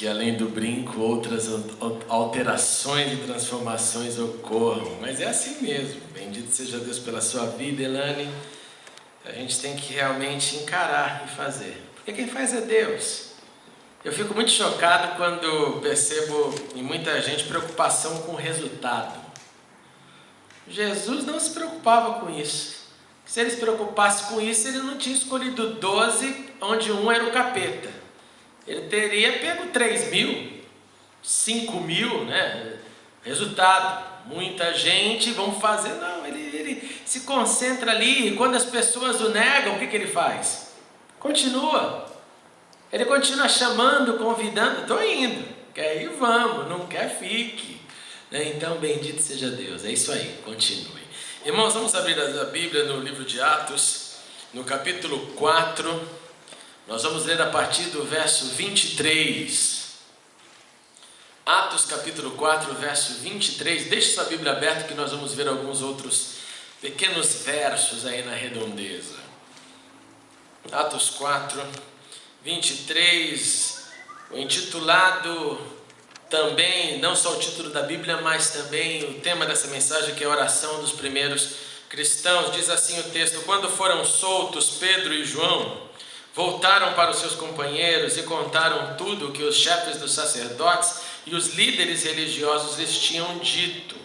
que além do brinco outras alterações e transformações ocorram, mas é assim mesmo. Bendito seja Deus pela sua vida, Elane. A gente tem que realmente encarar e fazer, porque quem faz é Deus. Eu fico muito chocado quando percebo em muita gente preocupação com o resultado. Jesus não se preocupava com isso. Se ele se preocupasse com isso, ele não tinha escolhido 12, onde um era o capeta. Ele teria pego 3.000, 5.000, né? Resultado, muita gente, vamos fazer. Não, ele se concentra ali, e quando as pessoas o negam, o que ele faz? Continua. Ele continua chamando, convidando, estou indo, quer ir, vamos, não quer, fique. Então, bendito seja Deus, é isso aí, continue. Irmãos, vamos abrir a Bíblia no livro de Atos, no capítulo 4, nós vamos ler a partir do verso 23. Atos capítulo 4, verso 23, deixe sua Bíblia aberta que nós vamos ver alguns outros pequenos versos aí na redondeza. Atos 4, 23, o intitulado também, não só o título da Bíblia, mas também o tema dessa mensagem, que é a oração dos primeiros cristãos. Diz assim o texto: quando foram soltos, Pedro e João voltaram para os seus companheiros e contaram tudo o que os chefes dos sacerdotes e os líderes religiosos lhes tinham dito.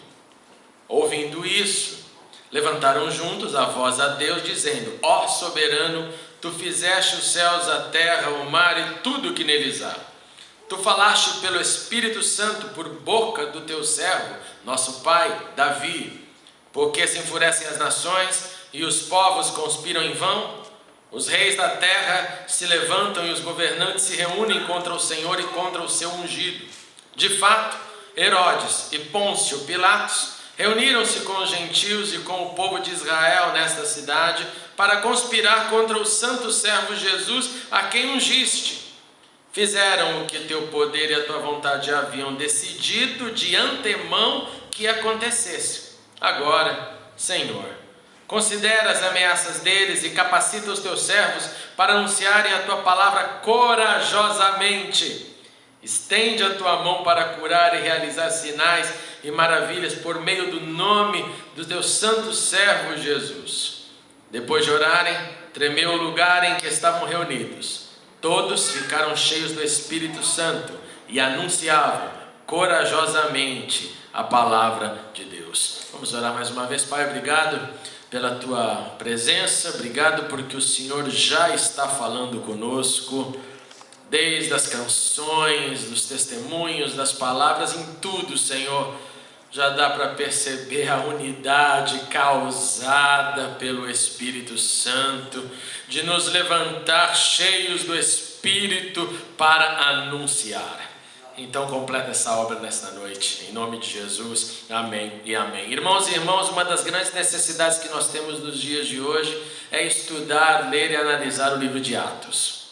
Ouvindo isso, levantaram juntos a voz a Deus, dizendo: ó soberano, tu fizeste os céus, a terra, o mar e tudo o que neles há. Tu falaste pelo Espírito Santo por boca do teu servo, nosso pai, Davi. Porque se enfurecem as nações e os povos conspiram em vão? Os reis da terra se levantam e os governantes se reúnem contra o Senhor e contra o seu ungido. De fato, Herodes e Pôncio Pilatos reuniram-se com os gentios e com o povo de Israel nesta cidade para conspirar contra o santo servo Jesus, a quem ungiste. Fizeram o que teu poder e a tua vontade haviam decidido de antemão que acontecesse. Agora, Senhor, considera as ameaças deles e capacita os teus servos para anunciarem a tua palavra corajosamente. Estende a tua mão para curar e realizar sinais e maravilhas por meio do nome do teu santo servo Jesus. Depois de orarem, tremeu o lugar em que estavam reunidos. Todos ficaram cheios do Espírito Santo e anunciavam corajosamente a palavra de Deus. Vamos orar mais uma vez. Pai, obrigado pela tua presença, obrigado porque o Senhor já está falando conosco, desde as canções, dos testemunhos, das palavras, em tudo, Senhor, já dá para perceber a unidade causada pelo Espírito Santo, de nos levantar cheios do Espírito para anunciar. Então completa essa obra nesta noite, em nome de Jesus, amém e amém. Irmãos e irmãs, uma das grandes necessidades que nós temos nos dias de hoje é estudar, ler e analisar o livro de Atos.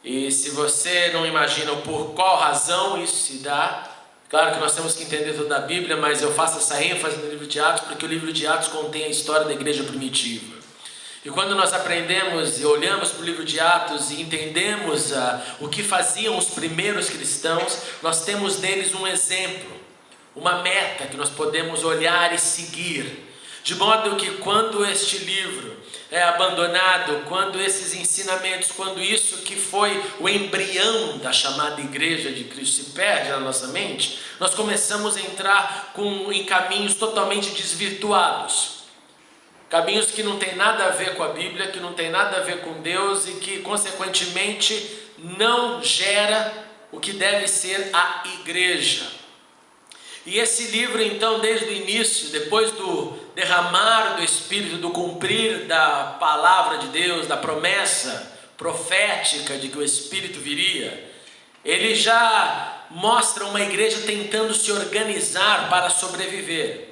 E se você não imagina por qual razão isso se dá, claro que nós temos que entender toda a Bíblia, mas eu faço essa ênfase no livro de Atos porque o livro de Atos contém a história da igreja primitiva. E quando nós aprendemos e olhamos para o livro de Atos e entendemos o que faziam os primeiros cristãos, nós temos neles um exemplo, uma meta que nós podemos olhar e seguir. De modo que quando este livro é abandonado, quando esses ensinamentos, quando isso que foi o embrião da chamada igreja de Cristo se perde na nossa mente, nós começamos a entrar em caminhos totalmente desvirtuados. Caminhos que não tem nada a ver com a Bíblia, que não tem nada a ver com Deus e que consequentemente não gera o que deve ser a igreja. E esse livro então, desde o início, depois do derramar do Espírito, do cumprir da palavra de Deus, da promessa profética de que o Espírito viria, ele já mostra uma igreja tentando se organizar para sobreviver.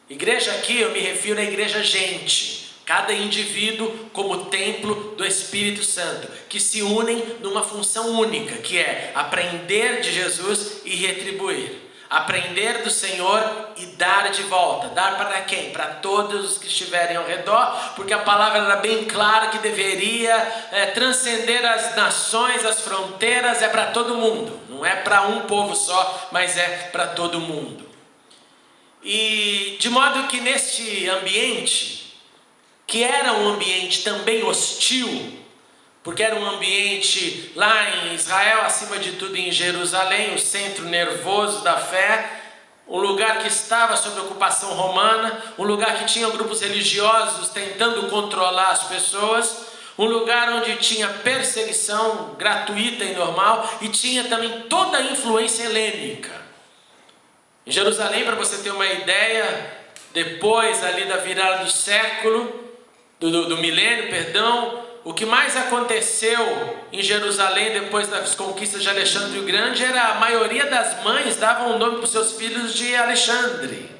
Igreja aqui eu me refiro à igreja gente, cada indivíduo como templo do Espírito Santo, que se unem numa função única, que é aprender de Jesus e retribuir. aprender do Senhor e dar de volta. Dar para quem? Para todos os que estiverem ao redor, porque a palavra era bem clara que deveria transcender as nações, as fronteiras, é para todo mundo. Não é para um povo só, mas é para todo mundo. E de modo que neste ambiente, que era um ambiente também hostil, porque era um ambiente lá em Israel, acima de tudo em Jerusalém, o centro nervoso da fé, um lugar que estava sob ocupação romana, um lugar que tinha grupos religiosos tentando controlar as pessoas, um lugar onde tinha perseguição gratuita e normal, e tinha também toda a influência helênica. Em Jerusalém, para você ter uma ideia, depois ali da virada do século, do milênio, perdão, o que mais aconteceu em Jerusalém depois das conquistas de Alexandre o Grande era a maioria das mães davam o nome para os seus filhos de Alexandre.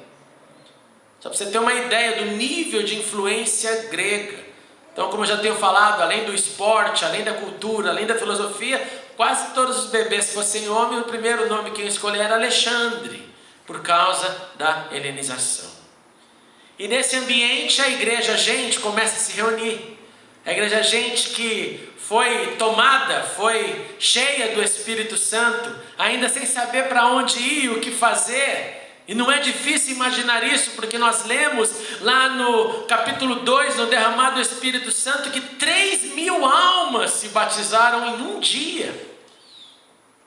Só para você ter uma ideia do nível de influência grega. Então, como eu já tenho falado, além do esporte, além da cultura, além da filosofia, quase todos os bebês, se fossem homens, o primeiro nome que eu escolhi era Alexandre, por causa da helenização. E nesse ambiente a igreja, gente, começa a se reunir. A igreja, gente que foi tomada, foi cheia do Espírito Santo, ainda sem saber para onde ir, o que fazer. E não é difícil imaginar isso, porque nós lemos lá no capítulo 2, no derramado do Espírito Santo, que 3.000 almas se batizaram em um dia.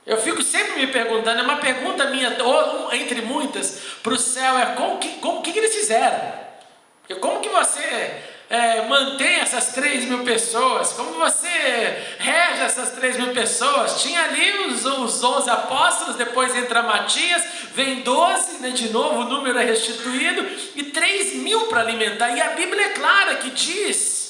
Eu fico sempre me perguntando, é uma pergunta minha, ou entre muitas, para o céu, é o que eles fizeram? Porque como que você mantém essas 3.000 pessoas? Como você rege essas 3.000 pessoas? Tinha ali os 11 apóstolos, depois entra Matias, vem 12, né, de novo o número é restituído, e 3.000 para alimentar. E a Bíblia é clara que diz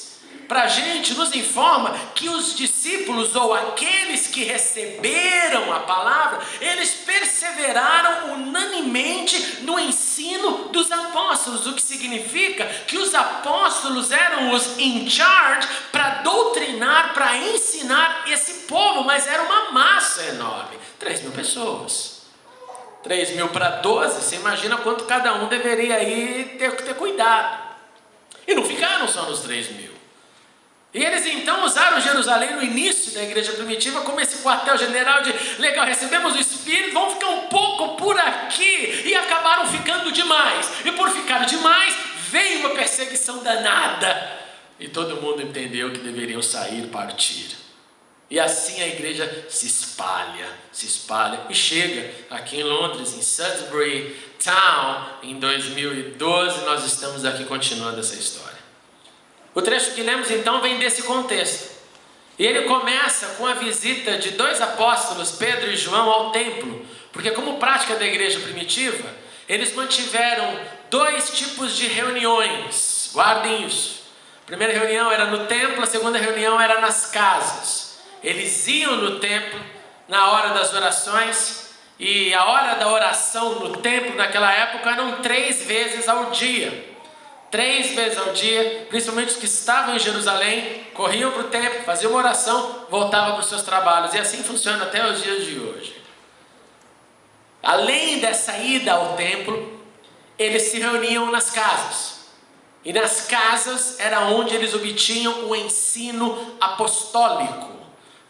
para a gente, nos informa que os discípulos ou aqueles que receberam a palavra, eles perseveraram unanimemente no ensino dos apóstolos, o que significa que os apóstolos eram os in charge para doutrinar, para ensinar esse povo, mas era uma massa enorme, 3.000 pessoas. 3.000 para 12, você imagina quanto cada um deveria aí ter cuidado. E não ficaram só nos 3.000. E eles então usaram Jerusalém no início da igreja primitiva como esse quartel-general de, legal, recebemos o Espírito, vamos ficar um pouco por aqui, e acabaram ficando demais, e por ficar demais, veio uma perseguição danada, e todo mundo entendeu que deveriam sair, partir, e assim a igreja se espalha, e chega aqui em Londres, em Salisbury Town, em 2012, nós estamos aqui continuando essa história. O trecho que lemos então vem desse contexto. E ele começa com a visita de 2 apóstolos, Pedro e João, ao templo. Porque como prática da igreja primitiva, eles mantiveram 2 tipos de reuniões. Guardem isso. A primeira reunião era no templo, a segunda reunião era nas casas. Eles iam no templo na hora das orações. E a hora da oração no templo naquela época eram 3 vezes ao dia. 3 vezes ao dia, principalmente os que estavam em Jerusalém, corriam para o templo, faziam uma oração, voltavam para os seus trabalhos. E assim funciona até os dias de hoje. Além dessa ida ao templo, eles se reuniam nas casas. E nas casas era onde eles obtinham o ensino apostólico.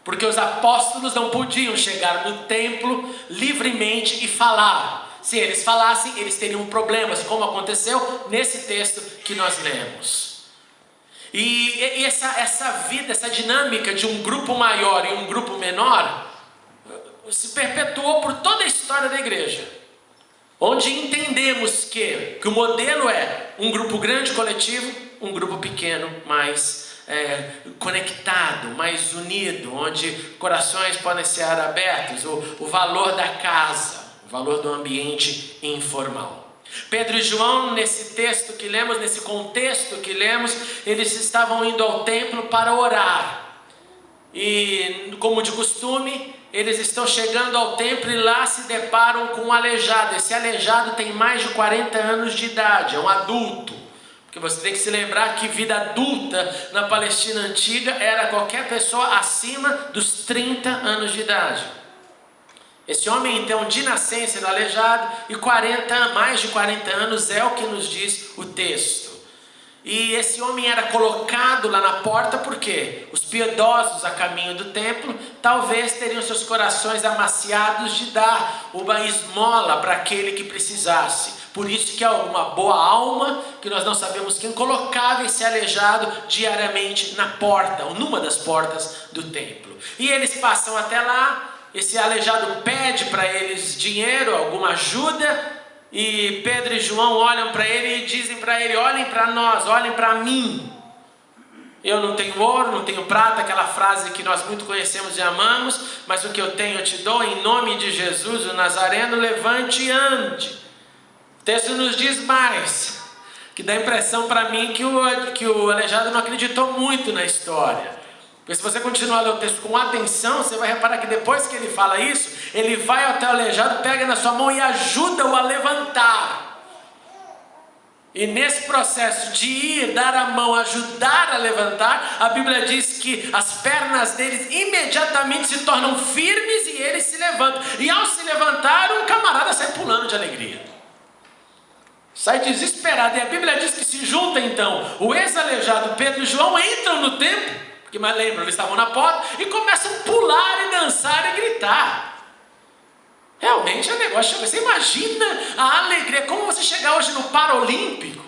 Porque os apóstolos não podiam chegar no templo livremente e falar. Se eles falassem, eles teriam problemas, como aconteceu nesse texto que nós lemos. E essa vida, essa dinâmica de um grupo maior e um grupo menor, se perpetuou por toda a história da igreja. Onde entendemos que o modelo é um grupo grande coletivo, um grupo pequeno, mais conectado, mais unido, onde corações podem ser abertos, o valor da casa, o valor do ambiente informal. Pedro e João, nesse texto que lemos, nesse contexto que lemos, eles estavam indo ao templo para orar. E, como de costume, eles estão chegando ao templo e lá se deparam com um aleijado. Esse aleijado tem mais de 40 anos de idade, é um adulto. Porque você tem que se lembrar que vida adulta na Palestina antiga era qualquer pessoa acima dos 30 anos de idade. Esse homem então de nascença era aleijado e mais de 40 anos é o que nos diz o texto. E esse homem era colocado lá na porta porque os piedosos a caminho do templo talvez teriam seus corações amaciados de dar uma esmola para aquele que precisasse. Por isso que é uma boa alma, que nós não sabemos quem, colocava esse aleijado diariamente na porta, ou numa das portas do templo. E eles passam até lá, esse aleijado pede para eles dinheiro, alguma ajuda, e Pedro e João olham para ele e dizem para ele: olhem para nós, olhem para mim. Eu não tenho ouro, não tenho prata, aquela frase que nós muito conhecemos e amamos, mas o que eu tenho eu te dou, em nome de Jesus, o Nazareno, levante e ande. O texto nos diz mais, que dá a impressão para mim que o aleijado não acreditou muito na história. Porque se você continuar a ler o texto com atenção, você vai reparar que depois que ele fala isso, ele vai até o aleijado, pega na sua mão e ajuda-o a levantar. E nesse processo de ir, dar a mão, ajudar a levantar, a Bíblia diz que as pernas deles imediatamente se tornam firmes e eles se levantam. E ao se levantar, o camarada sai pulando de alegria. Sai desesperado. E a Bíblia diz que se junta então o ex-aleijado Pedro e João, entram no templo, porque mais lembram, eles estavam na porta, e começam a pular e dançar e gritar. Realmente é um negócio. Você imagina a alegria, como você chegar hoje no Paralímpico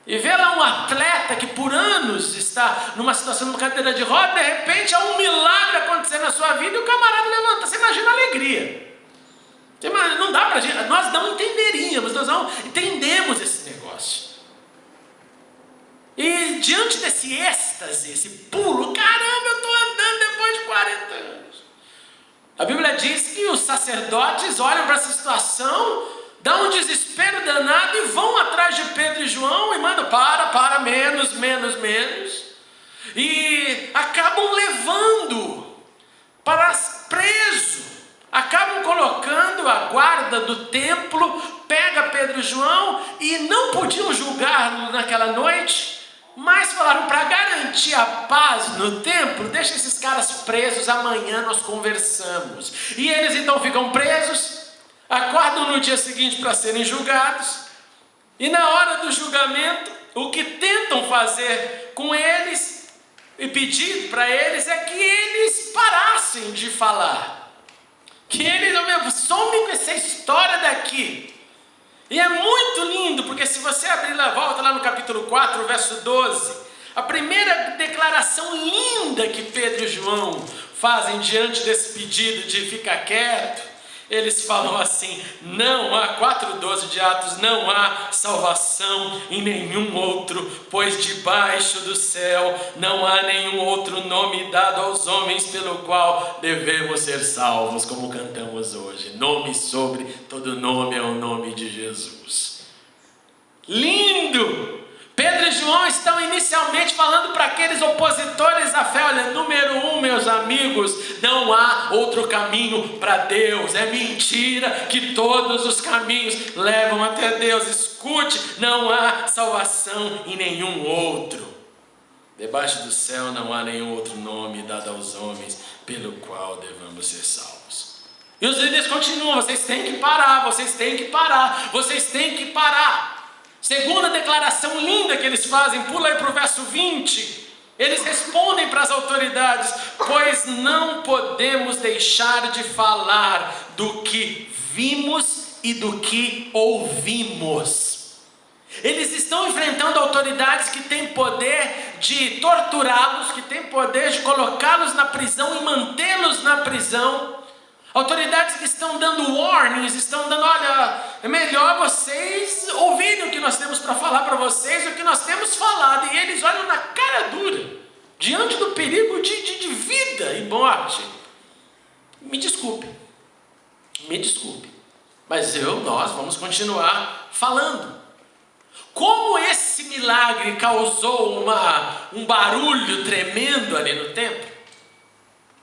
e ver lá um atleta que por anos está numa situação de uma cadeira de roda, de repente há um milagre acontecendo na sua vida e o camarada levanta. Você imagina a alegria. Não dá pra gente, nós não entenderíamos, nós não entendemos esse negócio. E diante desse êxtase, esse pulo, caramba, eu estou andando depois de 40 anos. A Bíblia diz que os sacerdotes olham para essa situação, dão um desespero danado e vão atrás de Pedro e João e mandam: para, menos. E acabam levando para preso. Acabam colocando a guarda do templo, pega Pedro e João, e não podiam julgá-lo naquela noite, mas falaram: para garantir a paz no templo, deixa esses caras presos, amanhã nós conversamos. E eles então ficam presos, acordam no dia seguinte para serem julgados, e na hora do julgamento, o que tentam fazer com eles, e pedir para eles, é que eles parassem de falar. Que eles, some com essa história daqui. E é muito lindo, porque se você abrir lá, volta lá no capítulo 4, verso 12, a primeira declaração linda que Pedro e João fazem diante desse pedido de ficar quieto, eles falam assim: não há, 4:12 de Atos, não há salvação em nenhum outro, pois debaixo do céu não há nenhum outro nome dado aos homens pelo qual devemos ser salvos, como cantamos hoje. Nome sobre todo nome é o nome de Jesus. Lindo! Pedro e João estão inicialmente falando para aqueles opositores à fé: olha, número 1, meus amigos, não há outro caminho para Deus. É mentira que todos os caminhos levam até Deus. Escute, não há salvação em nenhum outro. Debaixo do céu não há nenhum outro nome dado aos homens pelo qual devemos ser salvos. E os líderes continuam: vocês têm que parar, vocês têm que parar, vocês têm que parar. Segunda declaração linda que eles fazem, pula aí para o verso 20. Eles respondem para as autoridades: pois não podemos deixar de falar do que vimos e do que ouvimos. Eles estão enfrentando autoridades que têm poder de torturá-los, que têm poder de colocá-los na prisão e mantê-los na prisão. Autoridades que estão dando warnings, estão dando: olha, é melhor vocês ouvirem o que nós temos para falar para vocês, o que nós temos falado. E eles olham na cara dura, diante do perigo de vida e morte. Me desculpe, mas nós vamos continuar falando. Como esse milagre causou um barulho tremendo ali no templo,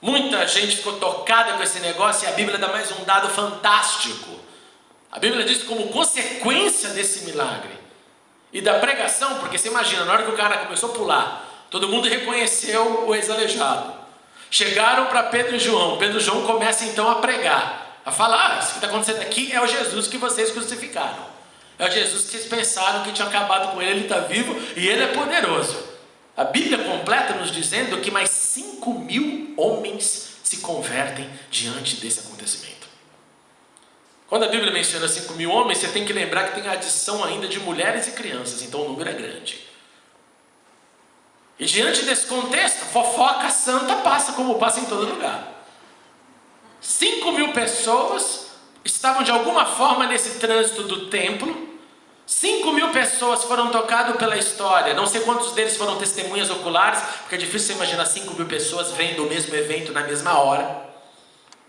muita gente ficou tocada com esse negócio, e a Bíblia dá mais um dado fantástico. A Bíblia diz que como consequência desse milagre e da pregação, porque você imagina, na hora que o cara começou a pular, todo mundo reconheceu o ex-aleijado. Chegaram para Pedro e João. Pedro e João começam então a pregar, a falar: isso que está acontecendo aqui é o Jesus que vocês crucificaram. É o Jesus que vocês pensaram que tinha acabado com ele. Ele está vivo e ele é poderoso. A Bíblia completa nos dizendo que mais 5.000 homens se convertem diante desse acontecimento. Quando a Bíblia menciona 5.000 homens, você tem que lembrar que tem a adição ainda de mulheres e crianças, então o número é grande. E diante desse contexto, a fofoca santa passa como passa em todo lugar. 5.000 pessoas estavam de alguma forma nesse trânsito do templo. 5.000 pessoas foram tocadas pela história. Não sei quantos deles foram testemunhas oculares, porque é difícil você imaginar 5.000 pessoas vendo o mesmo evento na mesma hora.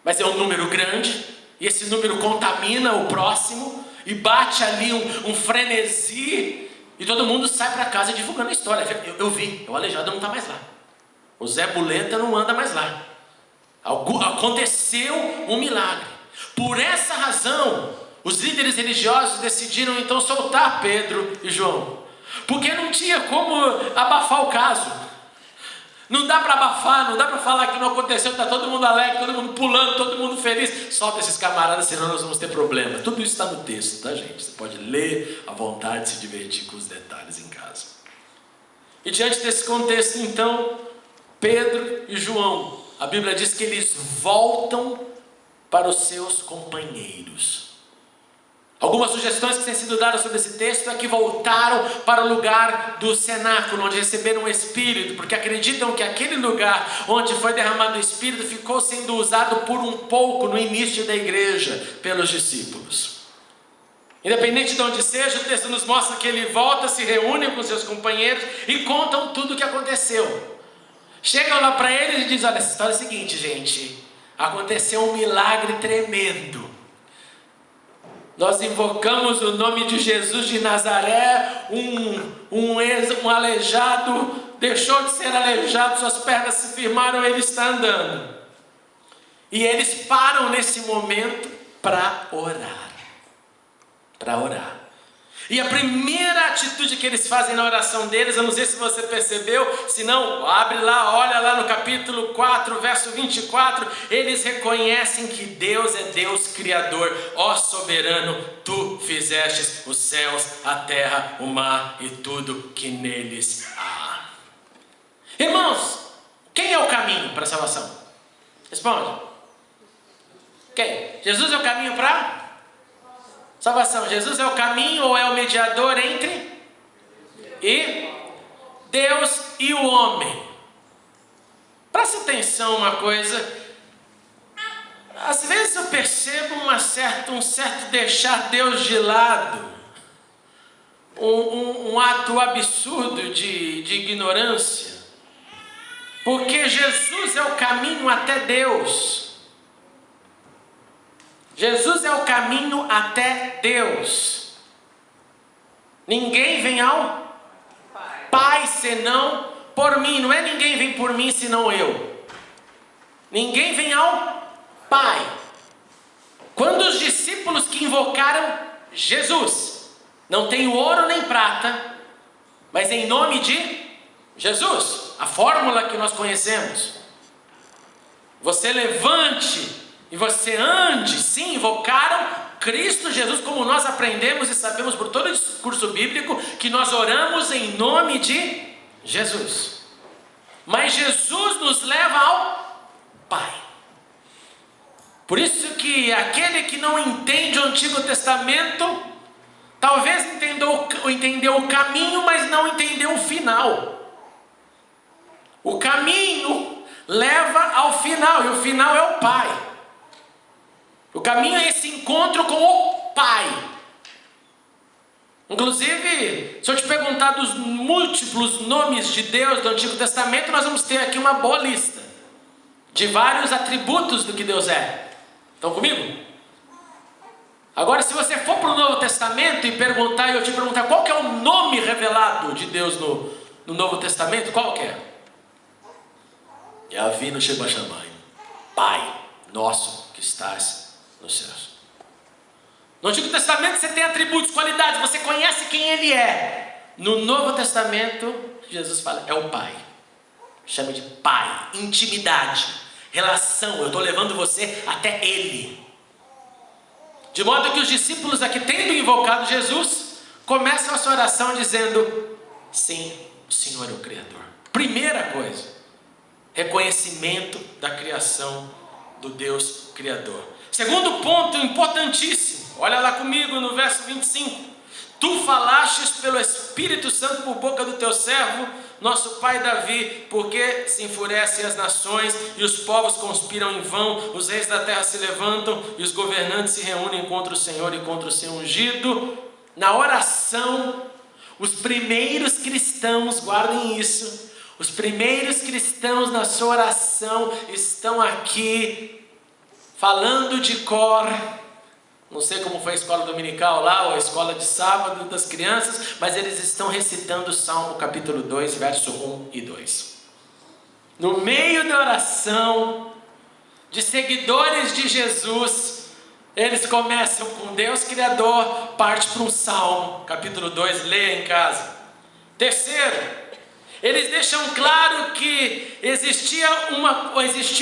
Mas é um número grande, e esse número contamina o próximo, e bate ali um frenesi, e todo mundo sai para casa divulgando a história. Eu vi, o aleijado não está mais lá. O Zé Buleta não anda mais lá. Aconteceu um milagre. Por essa razão, os líderes religiosos decidiram então soltar Pedro e João, porque não tinha como abafar o caso. Não dá para abafar, não dá para falar que não aconteceu. Está todo mundo alegre, todo mundo pulando, todo mundo feliz. Solta esses camaradas, senão nós vamos ter problema. Tudo isso está no texto, tá, gente? Você pode ler à vontade, se divertir com os detalhes em casa. E diante desse contexto então, Pedro e João, a Bíblia diz que eles voltam para os seus companheiros. Algumas sugestões que têm sido dadas sobre esse texto é que voltaram para o lugar do cenáculo, onde receberam o Espírito, porque acreditam que aquele lugar onde foi derramado o Espírito ficou sendo usado por um pouco no início da igreja pelos discípulos. Independente de onde seja, o texto nos mostra que ele volta, se reúne com seus companheiros e contam tudo o que aconteceu. Chegam lá para eles e dizem: olha, essa história é a seguinte, gente, aconteceu um milagre tremendo. Nós invocamos o nome de Jesus de Nazaré, um aleijado deixou de ser aleijado, suas pernas se firmaram, ele está andando. E eles param nesse momento para orar. Para orar. E a primeira atitude que eles fazem na oração deles, eu não sei se você percebeu, se não, abre lá, olha lá no capítulo 4, verso 24, eles reconhecem que Deus é Deus Criador. Ó soberano, tu fizestes os céus, a terra, o mar e tudo que neles há. Irmãos, quem é o caminho para a salvação? Responde. Quem? Jesus é o caminho para salvação. Jesus é o caminho ou é o mediador entre Deus e o homem? Preste atenção uma coisa. Às vezes eu percebo um certo deixar Deus de lado, um ato absurdo de ignorância, porque Jesus é o caminho até Deus. Jesus é o caminho até Deus. Ninguém vem ao Pai senão por mim. Não é ninguém vem por mim senão eu. Ninguém vem ao Pai. Quando os discípulos que invocaram Jesus, não tem ouro nem prata, mas em nome de Jesus, a fórmula que nós conhecemos. Você levante e você ande, sim, invocaram Cristo Jesus, como nós aprendemos e sabemos por todo o discurso bíblico, que nós oramos em nome de Jesus. Mas Jesus nos leva ao Pai. Por isso que aquele que não entende o Antigo Testamento, talvez entendeu o caminho, mas não entendeu o final. O caminho leva ao final, e o final é o Pai. O caminho é esse encontro com o Pai. Inclusive, se eu te perguntar dos múltiplos nomes de Deus do Antigo Testamento, nós vamos ter aqui uma boa lista de vários atributos do que Deus é. Estão comigo? Agora, se você for para o Novo Testamento e eu te perguntar qual que é o nome revelado de Deus no Novo Testamento, qual que é? Yahvé Sheba Shamayim, Pai nosso que estás nos céus. No Antigo Testamento você tem atributos, qualidades, você conhece quem Ele é. No Novo Testamento, Jesus fala, é o Pai. Chame de Pai, intimidade, relação. Eu estou levando você até Ele. De modo que os discípulos aqui, tendo invocado Jesus, começam a sua oração dizendo: sim, o Senhor é o Criador. Primeira coisa, reconhecimento da criação do Deus Criador. Segundo ponto importantíssimo, olha lá comigo no verso 25. Tu falastes pelo Espírito Santo por boca do teu servo, nosso pai Davi, porque se enfurecem as nações e os povos conspiram em vão, os reis da terra se levantam e os governantes se reúnem contra o Senhor e contra o seu ungido. Na oração, os primeiros cristãos, guardem isso, os primeiros cristãos na sua oração estão aqui falando de cor. Não sei como foi a escola dominical lá, ou a escola de sábado das crianças, mas eles estão recitando o Salmo capítulo 2, verso 1 e 2. No meio da oração de seguidores de Jesus, eles começam com Deus Criador, parte para um Salmo, capítulo 2, leia em casa. Terceiro, eles deixam claro que existia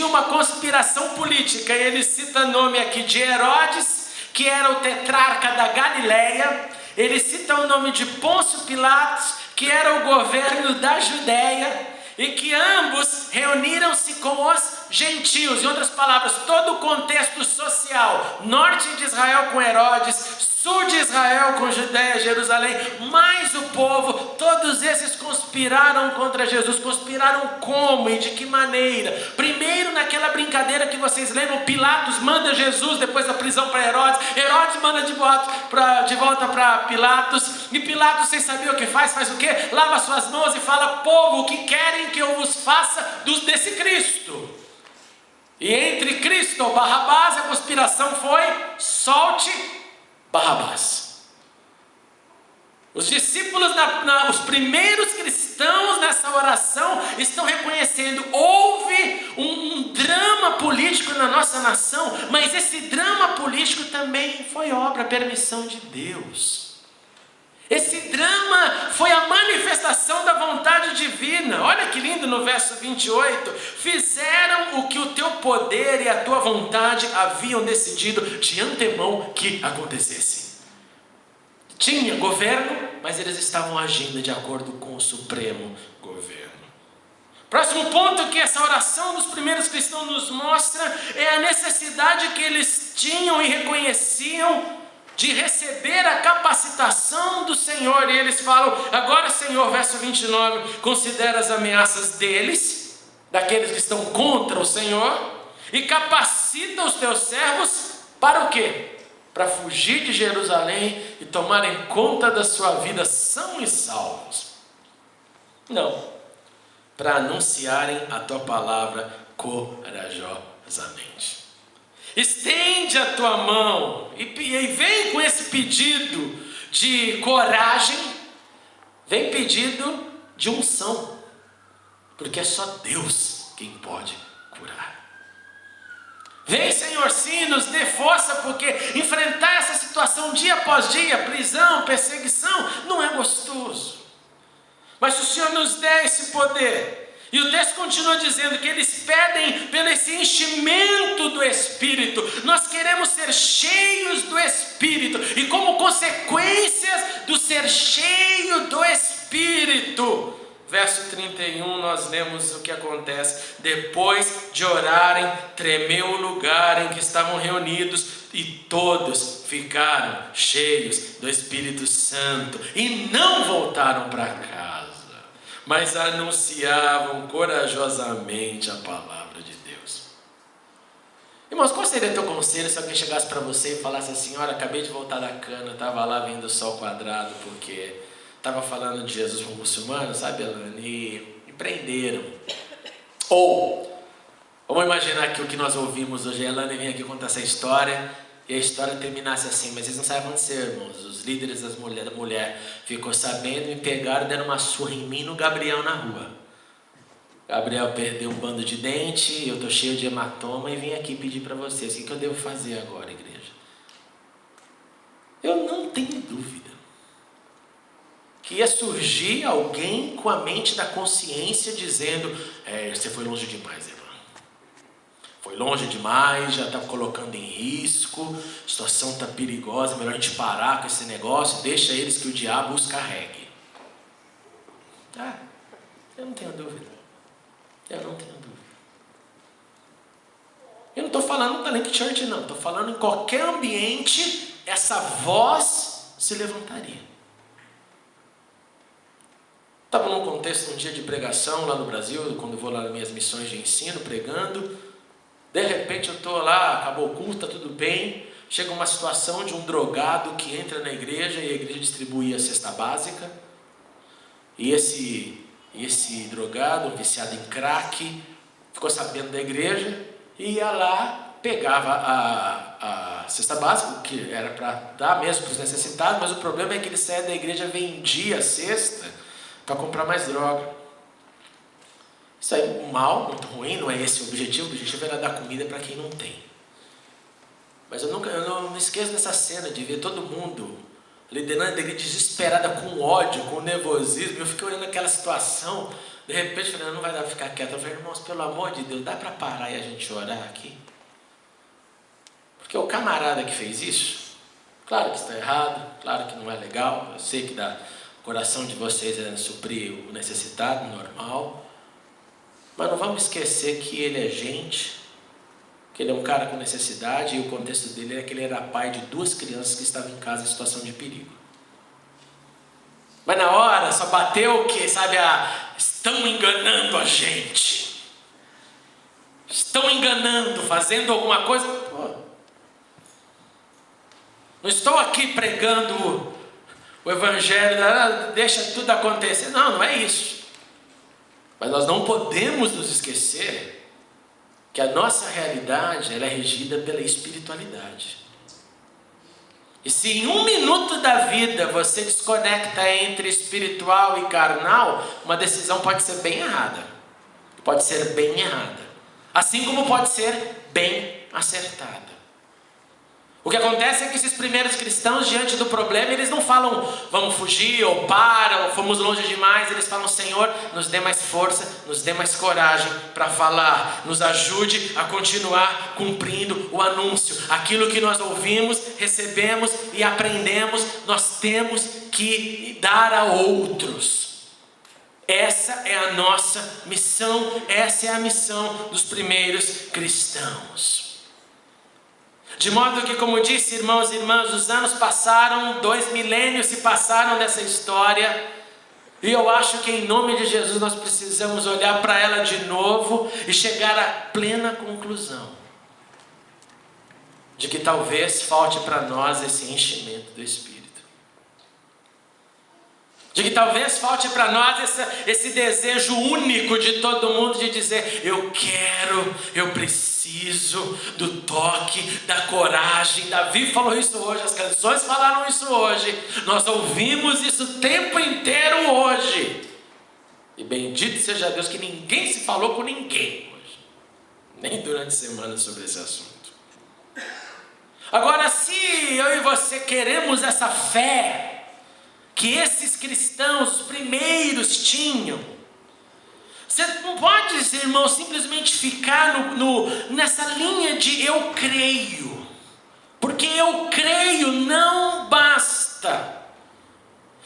uma conspiração política, e eles citam o nome aqui de Herodes, que era o tetrarca da Galileia. Ele cita o nome de Pôncio Pilatos, que era o governo da Judéia, e que ambos reuniram-se com os gentios. Em outras palavras, todo o contexto social, norte de Israel com Herodes, sul de Israel com Judéia, Jerusalém, mais o povo, todos esses conspiraram contra Jesus. Conspiraram como e de que maneira? Primeiro, naquela brincadeira que vocês lembram, Pilatos manda Jesus depois da prisão para Herodes, Herodes manda de volta para Pilatos, e Pilatos, sem saber o que faz o quê? Lava suas mãos e fala: povo, o que querem que eu vos faça desse Cristo? E entre Cristo ou Barrabás, a conspiração foi: solte Barrabás. Os discípulos, os primeiros cristãos nessa oração estão reconhecendo: houve um drama político na nossa nação, mas esse drama político também foi obra, permissão de Deus. Esse drama foi a manifestação da vontade divina. Olha que lindo no verso 28. Fizeram o que o teu poder e a tua vontade haviam decidido de antemão que acontecesse. Tinha governo, mas eles estavam agindo de acordo com o supremo governo. Próximo ponto que essa oração dos primeiros cristãos nos mostra é a necessidade que eles tinham e reconheciam de receber a capacitação do Senhor. E eles falam: agora, Senhor, verso 29, considera as ameaças deles, daqueles que estão contra o Senhor, e capacita os teus servos para o quê? Para fugir de Jerusalém e tomarem conta da sua vida são e salvos. Não, para anunciarem a tua palavra corajosamente. Estende a tua mão e vem com esse pedido de coragem, vem pedido de unção, porque é só Deus quem pode curar. Vem, Senhor, sim, nos dê força, porque enfrentar essa situação dia após dia, prisão, perseguição, não é gostoso. Mas se o Senhor nos der esse poder, e o texto continua dizendo que eles pedem pelo esse enchimento do Espírito. Nós queremos ser cheios do Espírito, e como consequências do ser cheio do Espírito, verso 31, nós lemos o que acontece. Depois de orarem, tremeu o lugar em que estavam reunidos, e todos ficaram cheios do Espírito Santo, e não voltaram para casa, mas anunciavam corajosamente a palavra de Deus. Irmãos, qual seria o teu conselho se alguém chegasse para você e falasse assim: olha, acabei de voltar da cana, estava lá vendo o sol quadrado, porque estava falando de Jesus para um muçulmano, sabe, Elane, e me prenderam. Ou, vamos imaginar que o que nós ouvimos hoje, a Elane vem aqui contar essa história, e a história terminasse assim: mas vocês não sabem o que aconteceu, irmãos. Os líderes da mulher ficou sabendo, me pegaram e deram uma surra em mim, no Gabriel, na rua. Gabriel perdeu um bando de dente, eu estou cheio de hematoma e vim aqui pedir para vocês: o que eu devo fazer agora, igreja? Eu não tenho dúvida que ia surgir alguém com a mente da consciência dizendo: você foi longe demais, irmão. Foi longe demais, já está colocando em risco, a situação está perigosa, melhor a gente parar com esse negócio, deixa eles que o diabo os carregue. Tá? Eu não tenho dúvida. Eu não tenho dúvida. Eu não estou falando da Link Church, não. Estou falando em qualquer ambiente, essa voz se levantaria. Estava num contexto, um dia de pregação lá no Brasil, quando eu vou lá nas minhas missões de ensino, pregando. De repente eu estou lá, acabou o culto, está tudo bem. Chega uma situação de um drogado que entra na igreja e a igreja distribui a cesta básica. E esse drogado, viciado em crack, ficou sabendo da igreja e ia lá, pegava a cesta básica, que era para dar mesmo para os necessitados, mas o problema é que ele saía da igreja, vendia a cesta para comprar mais droga. Isso aí é mal, muito ruim, não é esse o objetivo era dar comida para quem não tem. Mas eu não esqueço dessa cena de ver todo mundo liderando a igreja desesperada, com ódio, com nervosismo. Eu fiquei olhando aquela situação, de repente falei: não vai dar para ficar quieto. Eu falei: irmãos, pelo amor de Deus, dá para parar e a gente orar aqui? Porque o camarada que fez isso, claro que está errado, claro que não é legal, eu sei que o coração de vocês é suprir o necessitado, normal. Mas não vamos esquecer que ele é gente, que ele é um cara com necessidade, e o contexto dele é que ele era pai de 2 crianças que estavam em casa em situação de perigo. Mas na hora só bateu o que? Sabe, estão enganando a gente. Estão enganando, fazendo alguma coisa. Pô, não estou aqui pregando o evangelho, deixa tudo acontecer. Não é isso. Mas nós não podemos nos esquecer que a nossa realidade ela é regida pela espiritualidade. E se em 1 minuto da vida você desconecta entre espiritual e carnal, uma decisão pode ser bem errada. Pode ser bem errada. Assim como pode ser bem acertada. O que acontece é que esses primeiros cristãos, diante do problema, eles não falam: vamos fugir, ou para, ou fomos longe demais. Eles falam: Senhor, nos dê mais força, nos dê mais coragem para falar. Nos ajude a continuar cumprindo o anúncio. Aquilo que nós ouvimos, recebemos e aprendemos, nós temos que dar a outros. Essa é a nossa missão, essa é a missão dos primeiros cristãos. De modo que, como disse, irmãos e irmãs, os anos passaram, 2 milênios se passaram dessa história, e eu acho que em nome de Jesus nós precisamos olhar para ela de novo e chegar à plena conclusão de que talvez falte para nós esse enchimento do Espírito. De que talvez falte para nós esse desejo único de todo mundo de dizer: eu quero, eu preciso do toque, da coragem. Davi falou isso hoje, as canções falaram isso hoje, nós ouvimos isso o tempo inteiro hoje. E bendito seja Deus que ninguém se falou com ninguém hoje, nem durante a semana, sobre esse assunto. Agora, se eu e você queremos essa fé que esses cristãos primeiros tinham, você não pode, irmão, simplesmente ficar nessa linha de eu creio, porque eu creio não basta.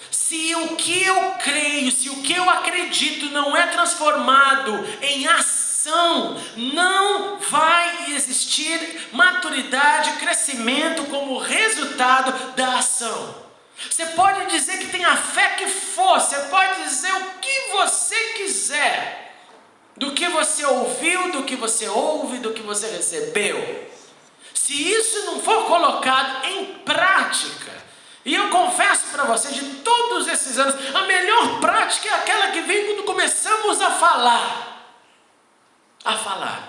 Se o que eu creio, se o que eu acredito não é transformado em ação, não vai existir maturidade, crescimento como resultado da ação. Você pode dizer que tem a fé que for, você pode dizer o que você quiser, do que você ouviu, do que você ouve, do que você recebeu. Se isso não for colocado em prática, e eu confesso para você, de todos esses anos, a melhor prática é aquela que vem quando começamos a falar.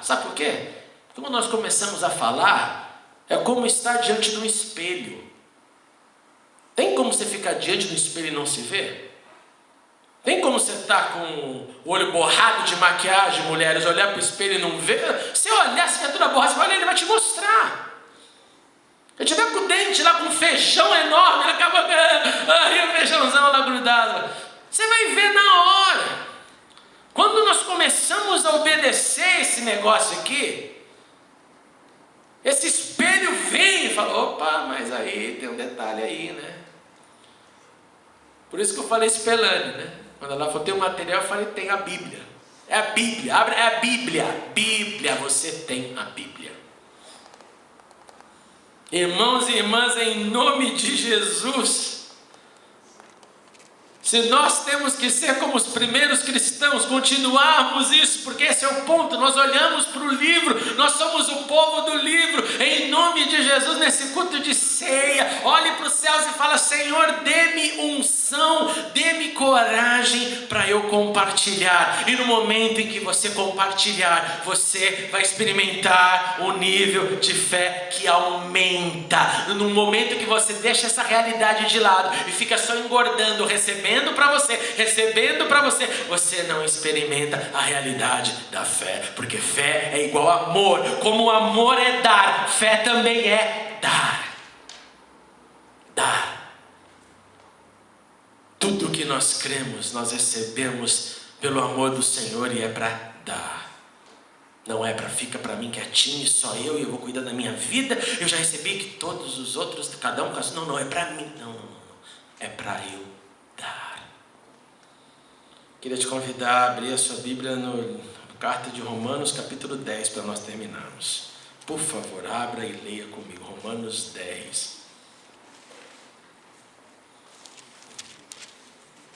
Sabe por quê? Quando nós começamos a falar, é como estar diante de um espelho. Tem como você ficar diante do espelho e não se ver? Tem como você estar com o olho borrado de maquiagem, mulheres, olhar para o espelho e não ver? Se olhar, se tiver toda borrada, você vai olhar, ele vai te mostrar. Se tiver com o dente lá com um feijão enorme, ele acaba aí o feijãozão lá grudado. vai ver na hora. Quando nós começamos a obedecer esse negócio aqui, esse espelho vem e fala, opa, mas aí tem um detalhe aí, né? Por isso que eu falei espelhando, né? Quando ela falou, tem um material, eu falei, tem a Bíblia. É a Bíblia, é a Bíblia. Bíblia, você tem a Bíblia. Irmãos e irmãs, em nome de Jesus, se nós temos que ser como os primeiros cristãos, continuarmos isso, porque esse é o ponto, nós olhamos para o livro, nós somos o povo do livro, em nome de Jesus, nesse culto de ceia, olhe para os céus e fala, Senhor, dê-me unção, dê-me coragem para eu compartilhar, e no momento em que você compartilhar, você vai experimentar um nível de fé que aumenta, no momento que você deixa essa realidade de lado, e fica só engordando, recebendo para você, você não experimenta a realidade da fé, porque fé é igual a amor, como o amor é dar, fé também é dar. Tudo que nós cremos, nós recebemos pelo amor do Senhor e é para dar. Não é para fica para mim quietinho, só eu e eu vou cuidar da minha vida, eu já recebi que todos os outros, cada um, não, é para mim, não, é para eu dar. Queria te convidar a abrir a sua Bíblia no carta de Romanos, capítulo 10, para nós terminarmos. Por favor, abra e leia comigo, Romanos 10.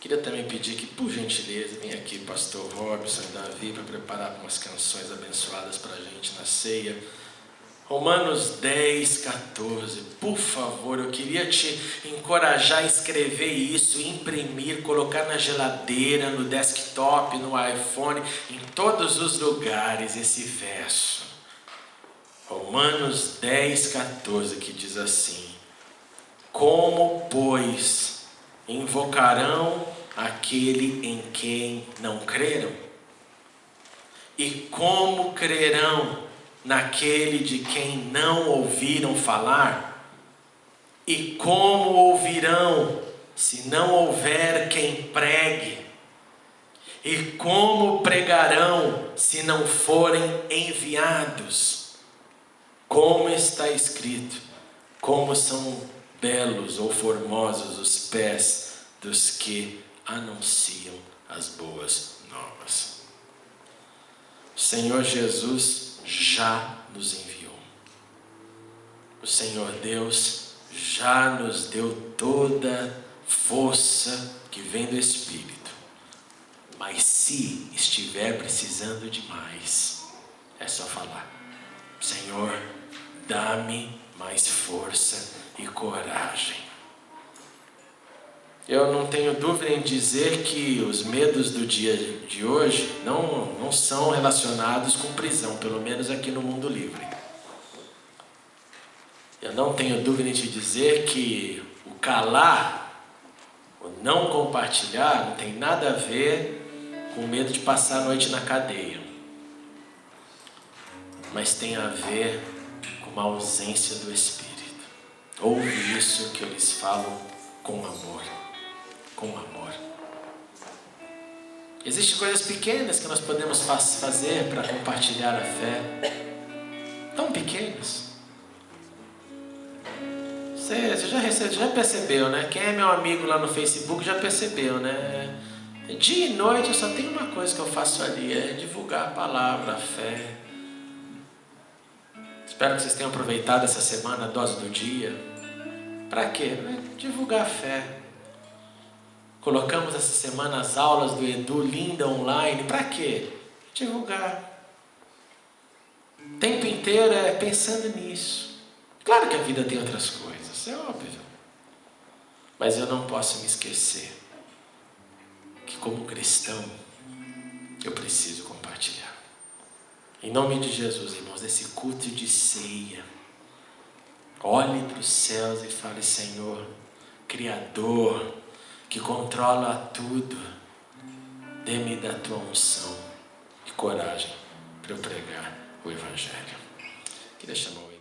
Queria também pedir que, por gentileza, venha aqui pastor Robson e Davi para preparar umas canções abençoadas para a gente na ceia. Romanos 10, 14, por favor, eu queria te encorajar a escrever isso, imprimir, colocar na geladeira, no desktop, no iPhone, em todos os lugares esse verso. Romanos 10, 14, que diz assim, como, pois, invocarão aquele em quem não creram? E como crerão naquele de quem não ouviram falar? E como ouvirão se não houver quem pregue? E como pregarão se não forem enviados? Como está escrito, como são belos ou formosos os pés dos que anunciam as boas novas. O Senhor Jesus já nos enviou. O Senhor Deus já nos deu toda força que vem do Espírito. Mas se estiver precisando de mais, é só falar, Senhor, dá-me mais força e coragem. Eu não tenho dúvida em dizer que os medos do dia de hoje não são relacionados com prisão, pelo menos aqui no mundo livre. Eu não tenho dúvida em te dizer que o calar, o não compartilhar, não tem nada a ver com o medo de passar a noite na cadeia. Mas tem a ver com uma ausência do Espírito. Ouve isso que eu lhes falo com amor. Com amor. Existem coisas pequenas que nós podemos fazer para compartilhar a fé. Tão pequenas. Você já percebeu, né? Quem é meu amigo lá no Facebook já percebeu, né? Dia e noite eu só tenho uma coisa que eu faço ali, é divulgar a palavra, a fé. Espero que vocês tenham aproveitado essa semana a dose do dia. Para quê? Divulgar a fé. Colocamos essa semana as aulas do Edu Linda online. Para quê? Divulgar. O tempo inteiro é pensando nisso. Claro que a vida tem outras coisas, é óbvio. Mas eu não posso me esquecer que como cristão eu preciso compartilhar. Em nome de Jesus, irmãos, nesse culto de ceia, olhe para os céus e fale, Senhor, Criador, que controla tudo, dê-me da tua unção e coragem para eu pregar o Evangelho. Queria chamar o